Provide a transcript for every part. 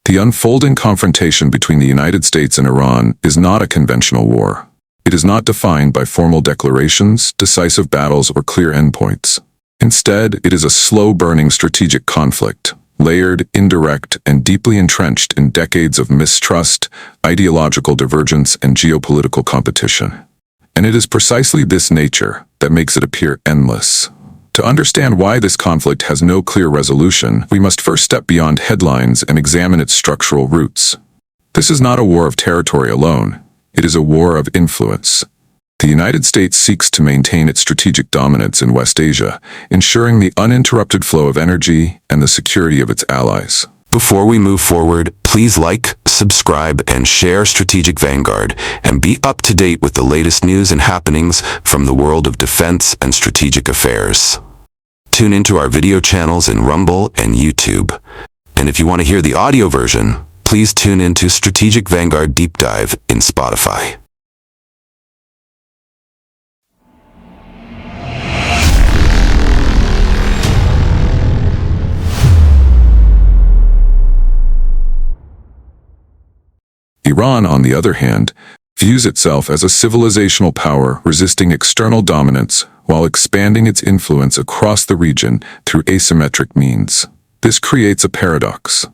The unfolding confrontation between the United States and Iran is not a conventional war. It is not defined by formal declarations, decisive battles, or clear endpoints. Instead, it is a slow-burning strategic conflict, layered, indirect, and deeply entrenched in decades of mistrust, ideological divergence, and geopolitical competition. And it is precisely this nature that makes it appear endless. To understand why this conflict has no clear resolution, we must first step beyond headlines and examine its structural roots. This is not a war of territory alone. It is a war of influence. The United States seeks to maintain its strategic dominance in West Asia, ensuring the uninterrupted flow of energy and the security of its allies. Before we move forward, please like, subscribe, and share Strategic Vanguard, and be up to date with the latest news and happenings from the world of defense and strategic affairs. Tune into our video channels in Rumble and YouTube. And if you want to hear the audio version, please tune into Strategic Vanguard Deep Dive in Spotify. Iran, on the other hand, views itself as a civilizational power resisting external dominance while expanding its influence across the region through asymmetric means. This creates a paradox.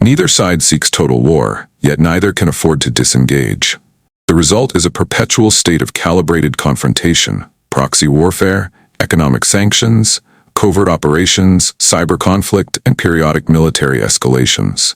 Neither side seeks total war, yet neither can afford to disengage. The result is a perpetual state of calibrated confrontation, proxy warfare, economic sanctions, covert operations, cyber conflict, and periodic military escalations.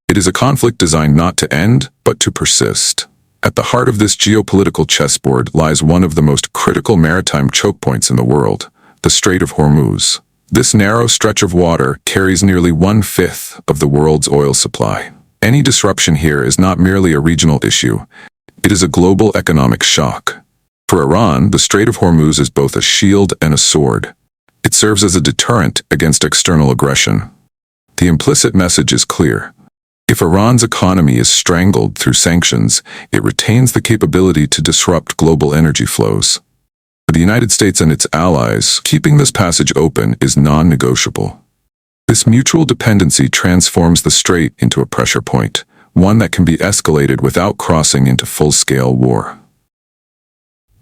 It is a conflict designed not to end, but to persist. At the heart of this geopolitical chessboard lies one of the most critical maritime choke points in the world, the Strait of Hormuz. This narrow stretch of water carries nearly 1/5 of the world's oil supply. Any disruption here is not merely a regional issue. It is a global economic shock. For Iran, the Strait of Hormuz is both a shield and a sword. It serves as a deterrent against external aggression. The implicit message is clear. If Iran's economy is strangled through sanctions, it retains the capability to disrupt global energy flows. For the United States and its allies, keeping this passage open is non-negotiable. This mutual dependency transforms the strait into a pressure point, one that can be escalated without crossing into full-scale war.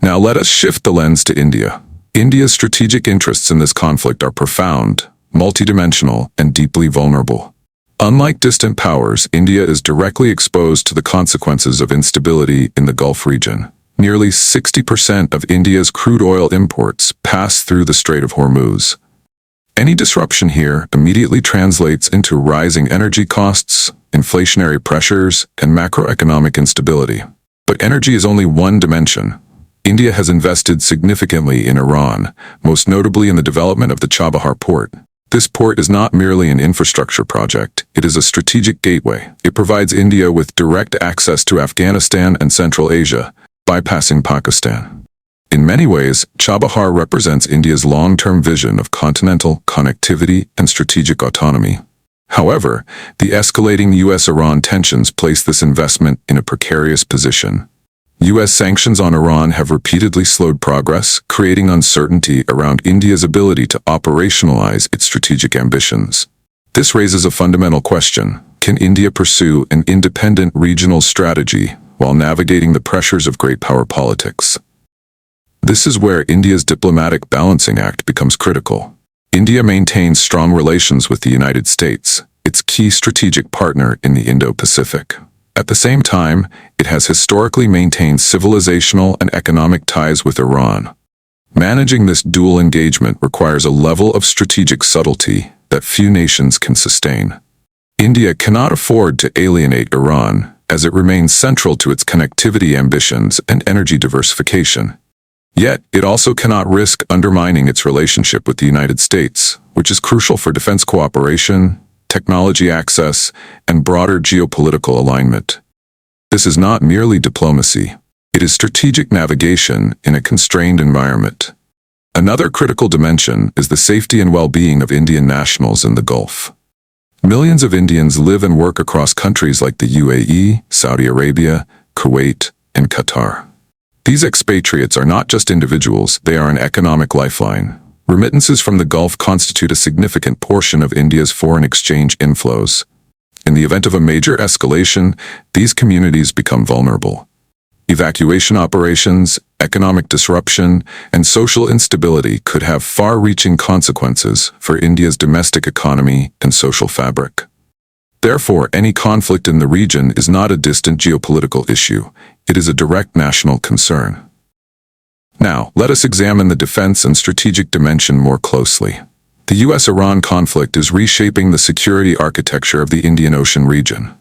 Now let us shift the lens to India. India's strategic interests in this conflict are profound, multidimensional, and deeply vulnerable. Unlike distant powers, India is directly exposed to the consequences of instability in the Gulf region. Nearly 60% of India's crude oil imports pass through the Strait of Hormuz. Any disruption here immediately translates into rising energy costs, inflationary pressures, and macroeconomic instability. But energy is only one dimension. India has invested significantly in Iran, most notably in the development of the Chabahar Port. This port is not merely an infrastructure project, it is a strategic gateway. It provides India with direct access to Afghanistan and Central Asia, bypassing Pakistan. In many ways, Chabahar represents India's long-term vision of continental connectivity and strategic autonomy. However, the escalating US-Iran tensions place this investment in a precarious position. US sanctions on Iran have repeatedly slowed progress, creating uncertainty around India's ability to operationalize its strategic ambitions. This raises a fundamental question: can India pursue an independent regional strategy while navigating the pressures of great power politics? This is where India's diplomatic balancing act becomes critical. India maintains strong relations with the United States, its key strategic partner in the Indo-Pacific. At the same time, it has historically maintained civilizational and economic ties with Iran. Managing this dual engagement requires a level of strategic subtlety that few nations can sustain. India cannot afford to alienate Iran, as it remains central to its connectivity ambitions and energy diversification. Yet, it also cannot risk undermining its relationship with the United States, which is crucial for defense cooperation, technology access, and broader geopolitical alignment. This is not merely diplomacy. It is strategic navigation in a constrained environment. Another critical dimension is the safety and well-being of Indian nationals in the Gulf. Millions of Indians live and work across countries like the UAE, Saudi Arabia, Kuwait, and Qatar. These expatriates are not just individuals, they are an economic lifeline. Remittances from the Gulf constitute a significant portion of India's foreign exchange inflows. In the event of a major escalation, these communities become vulnerable. Evacuation operations, economic disruption, and social instability could have far-reaching consequences for India's domestic economy and social fabric. Therefore, any conflict in the region is not a distant geopolitical issue. It is a direct national concern. Now, let us examine the defense and strategic dimension more closely. The US-Iran conflict is reshaping the security architecture of the Indian Ocean region.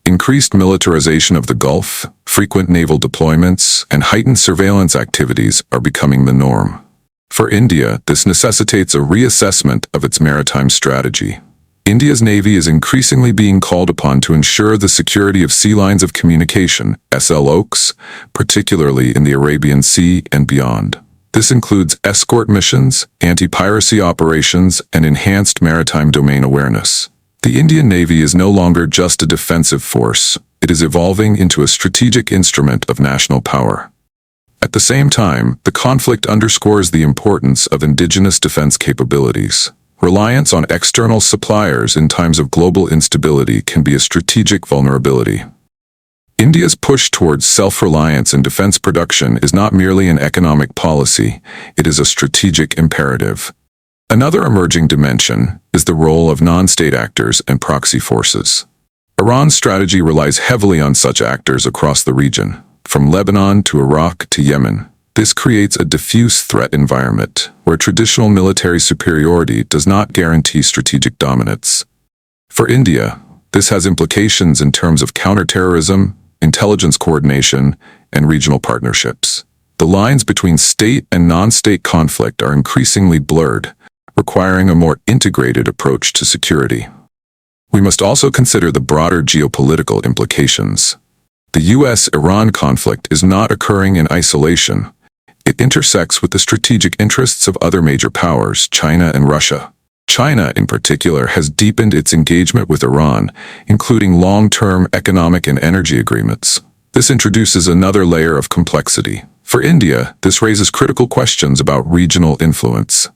Increased militarization of the Gulf, frequent naval deployments, and heightened surveillance activities are becoming the norm. For India, this necessitates a reassessment of its maritime strategy. India's Navy is increasingly being called upon to ensure the security of sea lines of communication, SLOCs, particularly in the Arabian Sea and beyond. This includes escort missions, anti-piracy operations, and enhanced maritime domain awareness. The Indian Navy is no longer just a defensive force. It is evolving into a strategic instrument of national power. At the same time, the conflict underscores the importance of indigenous defense capabilities. Reliance on external suppliers in times of global instability can be a strategic vulnerability. India's push towards self-reliance in defense production is not merely an economic policy, it is a strategic imperative. Another emerging dimension is the role of non-state actors and proxy forces. Iran's strategy relies heavily on such actors across the region, from Lebanon to Iraq to Yemen. This creates a diffuse threat environment where traditional military superiority does not guarantee strategic dominance. For India, this has implications in terms of counterterrorism, intelligence coordination, and regional partnerships. The lines between state and non-state conflict are increasingly blurred, requiring a more integrated approach to security. We must also consider the broader geopolitical implications. The US-Iran conflict is not occurring in isolation. It intersects with the strategic interests of other major powers, China and Russia. China, in particular, has deepened its engagement with Iran, including long-term economic and energy agreements. This introduces another layer of complexity. For India, this raises critical questions about regional influence.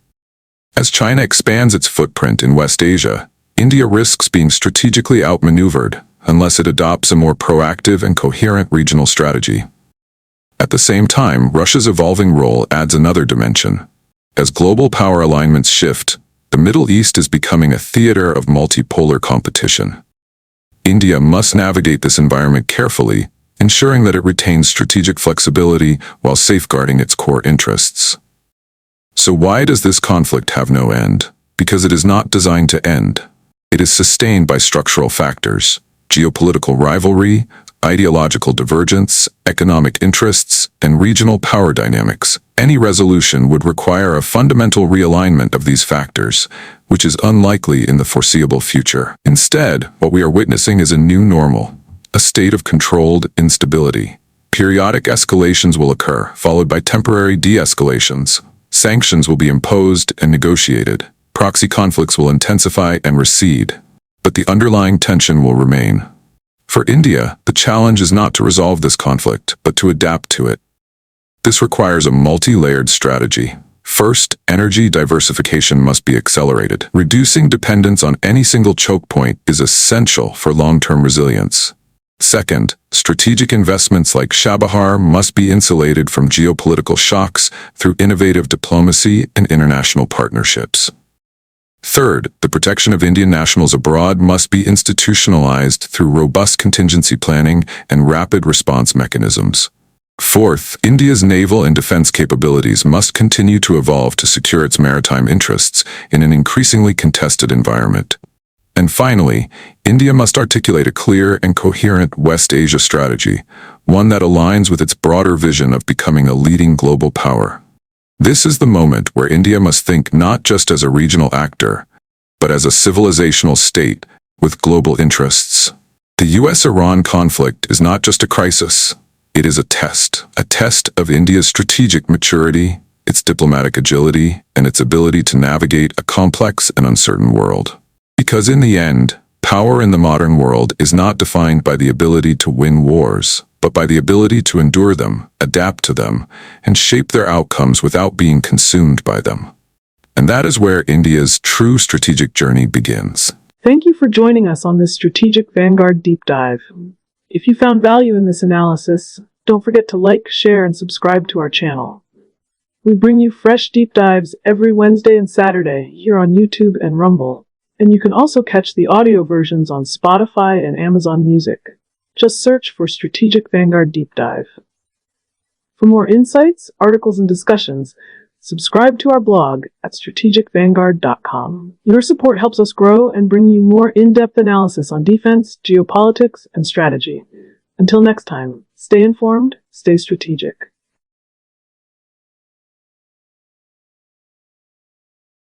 As China expands its footprint in West Asia, India risks being strategically outmaneuvered unless it adopts a more proactive and coherent regional strategy. At the same time, Russia's evolving role adds another dimension. As global power alignments shift, the Middle East is becoming a theater of multipolar competition. India must navigate this environment carefully, ensuring that it retains strategic flexibility while safeguarding its core interests. So why does this conflict have no end? Because it is not designed to end. It is sustained by structural factors: geopolitical rivalry, ideological divergence, economic interests, and regional power dynamics. Any resolution would require a fundamental realignment of these factors, which is unlikely in the foreseeable future. Instead, what we are witnessing is a new normal, a state of controlled instability. Periodic escalations will occur, followed by temporary de-escalations. Sanctions will be imposed and negotiated. Proxy conflicts will intensify and recede, but the underlying tension will remain. For India, the challenge is not to resolve this conflict, but to adapt to it. This requires a multi-layered strategy. First, energy diversification must be accelerated. Reducing dependence on any single choke point is essential for long-term resilience. Second, strategic investments like Chabahar must be insulated from geopolitical shocks through innovative diplomacy and international partnerships. Third, the protection of Indian nationals abroad must be institutionalized through robust contingency planning and rapid response mechanisms. Fourth, India's naval and defense capabilities must continue to evolve to secure its maritime interests in an increasingly contested environment. And finally, India must articulate a clear and coherent West Asia strategy, one that aligns with its broader vision of becoming a leading global power. This is the moment where India must think not just as a regional actor, but as a civilizational state with global interests. The US-Iran conflict is not just a crisis. It is a test of India's strategic maturity, its diplomatic agility, and its ability to navigate a complex and uncertain world. Because in the end, power in the modern world is not defined by the ability to win wars, but by the ability to endure them, adapt to them, and shape their outcomes without being consumed by them. And that is where India's true strategic journey begins. Thank you for joining us on this strategic Vanguard deep dive. If you found value in this analysis, don't forget to like, share, and subscribe to our channel. We bring you fresh deep dives every Wednesday and Saturday here on YouTube and Rumble, and you can also catch the audio versions on Spotify and Amazon Music. Just search for Strategic Vanguard Deep Dive. For more insights, articles, and discussions, subscribe to our blog at strategicvanguard.com. Your support helps us grow and bring you more in-depth analysis on defense, geopolitics, and strategy. Until next time, stay informed, stay strategic.